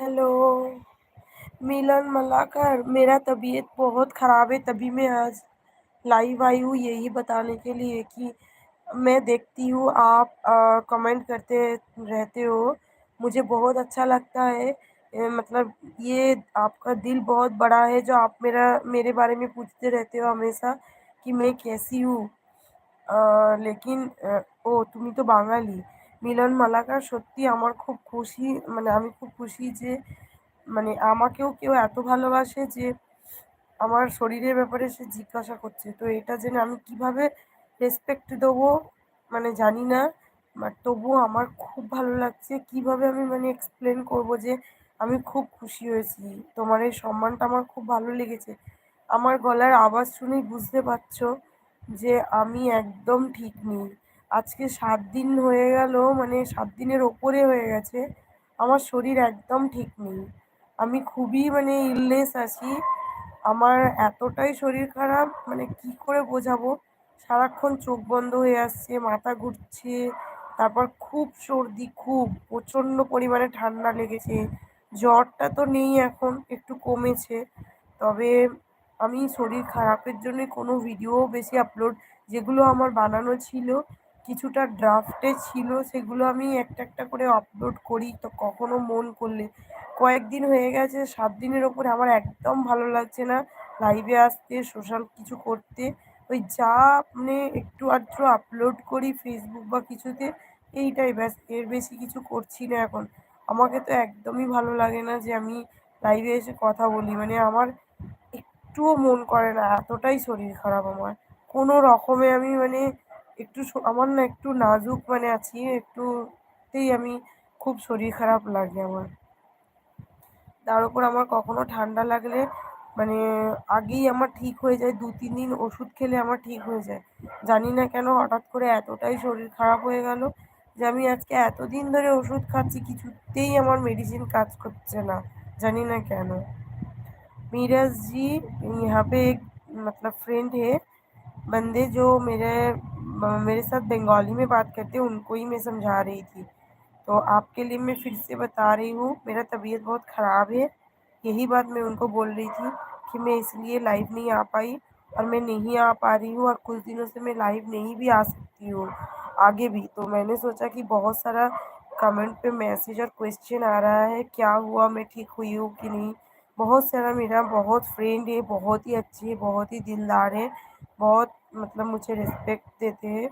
Hello. मिलन मलाकर, मेरा तबीयत बहुत ख़राब है, तभी मैं आज लाइव आई हूँ यही बताने के लिए कि मैं देखती हूँ आप कमेंट करते रहते हो, मुझे बहुत अच्छा लगता है। मतलब ये आपका दिल बहुत बड़ा है जो आप मेरे बारे में पूछते रहते हो हमेशा कि मैं कैसी हूँ। লেকিন ও তুমি তো বাঙালি। মিলন মালাকার, সত্যি আমার খুব খুশি, মানে আমি খুব খুশি যে মানে আমাকেও কেউ এত ভালোবাসে যে আমার শরীরের ব্যাপারে সে জিজ্ঞাসা করছে। তো এটা জেনে আমি কিভাবে রেসপেক্ট দেবো মানে জানি না। বাট তবুও আমার খুব ভালো লাগছে। কিভাবে আমি মানে এক্সপ্লেন করব যে আমি খুব খুশি হয়েছি। তোমার এই সম্মানটা আমার খুব ভালো লেগেছে। আমার গলার আওয়াজ শুনেই বুঝতে পারছো যে আমি একদম ঠিক নেই। আজকে ৭ দিন হয়ে গেল, মানে ৭ দিনের ওপরে হয়ে গেছে। আমার শরীর একদম ঠিক নেই। আমি খুবই মানে ইলনেস আছি। আমার এতটাই শরীর খারাপ, মানে কি করে বোঝাবো? সারাক্ষণ চোখ বন্ধ হয়ে আসছে, মাথা ঘুরছে, তারপর খুব সর্দি, খুব প্রচণ্ড পরিমাণে ঠান্ডা লেগেছে। জ্বরটা তো নেই এখন, একটু কমেছে। তবে আমি শরীর খারাপের জন্যে কোনো ভিডিও বেশি আপলোড, যেগুলো আমার বানানো ছিল, কিছুটা ড্রাফটে ছিল, সেগুলো আমি একটা একটা করে আপলোড করি তো কখনো মন করলে। কয়েকদিন হয়ে গেছে, ৭ দিনের ওপরে আমার একদম ভালো লাগছে না লাইভে আসতে, সোশ্যাল কিছু করতে। ওই যা মানে একটু আধটু আপলোড করি ফেসবুক বা কিছুতে, এইটাই ব্যাস, এর বেশি কিছু করছি না এখন। আমাকে তো একদমই ভালো লাগে না যে আমি লাইভে এসে কথা বলি, মানে আমার একটুও মন করে না, এতটাই শরীর খারাপ আমার। কোনো রকমে আমি মানে একটু আমার না একটু নাজুক মানে আছি, একটুতেই আমি খুব শরীর খারাপ লাগে আমার। তার উপর আমার কখনো ঠান্ডা লাগলে মানে আগেই আমার ঠিক হয়ে যায়, ২-৩ দিন ওষুধ খেলে আমার ঠিক হয়ে যায়। জানি না কেন হঠাৎ করে এতটাই শরীর খারাপ হয়ে গেল যে আমি আজকে এতদিন ধরে ওষুধ খাচ্ছি, কিছুতেই আমার মেডিসিন কাজ করছে না, জানি না কেন। मीरज जी, यहाँ पे एक मतलब फ्रेंड है, बंदे जो मेरे साथ बंगाली में बात करते हैं, उनको ही मैं समझा रही थी। तो आपके लिए मैं फिर से बता रही हूँ, मेरा तबीयत बहुत ख़राब है। यही बात मैं उनको बोल रही थी कि मैं इसलिए लाइव नहीं आ पाई, और मैं नहीं आ पा रही हूँ, और कुछ दिनों से मैं लाइव नहीं भी आ सकती हूँ आगे भी। तो मैंने सोचा कि बहुत सारा कमेंट पे मैसेज और क्वेश्चन आ रहा है, क्या हुआ, मैं ठीक हुई हूँ कि नहीं। बहुत सारा मेरा बहुत फ्रेंड है, बहुत ही अच्छे, बहुत ही दिलदार है, बहुत मतलब मुझे रिस्पेक्ट देते हैं।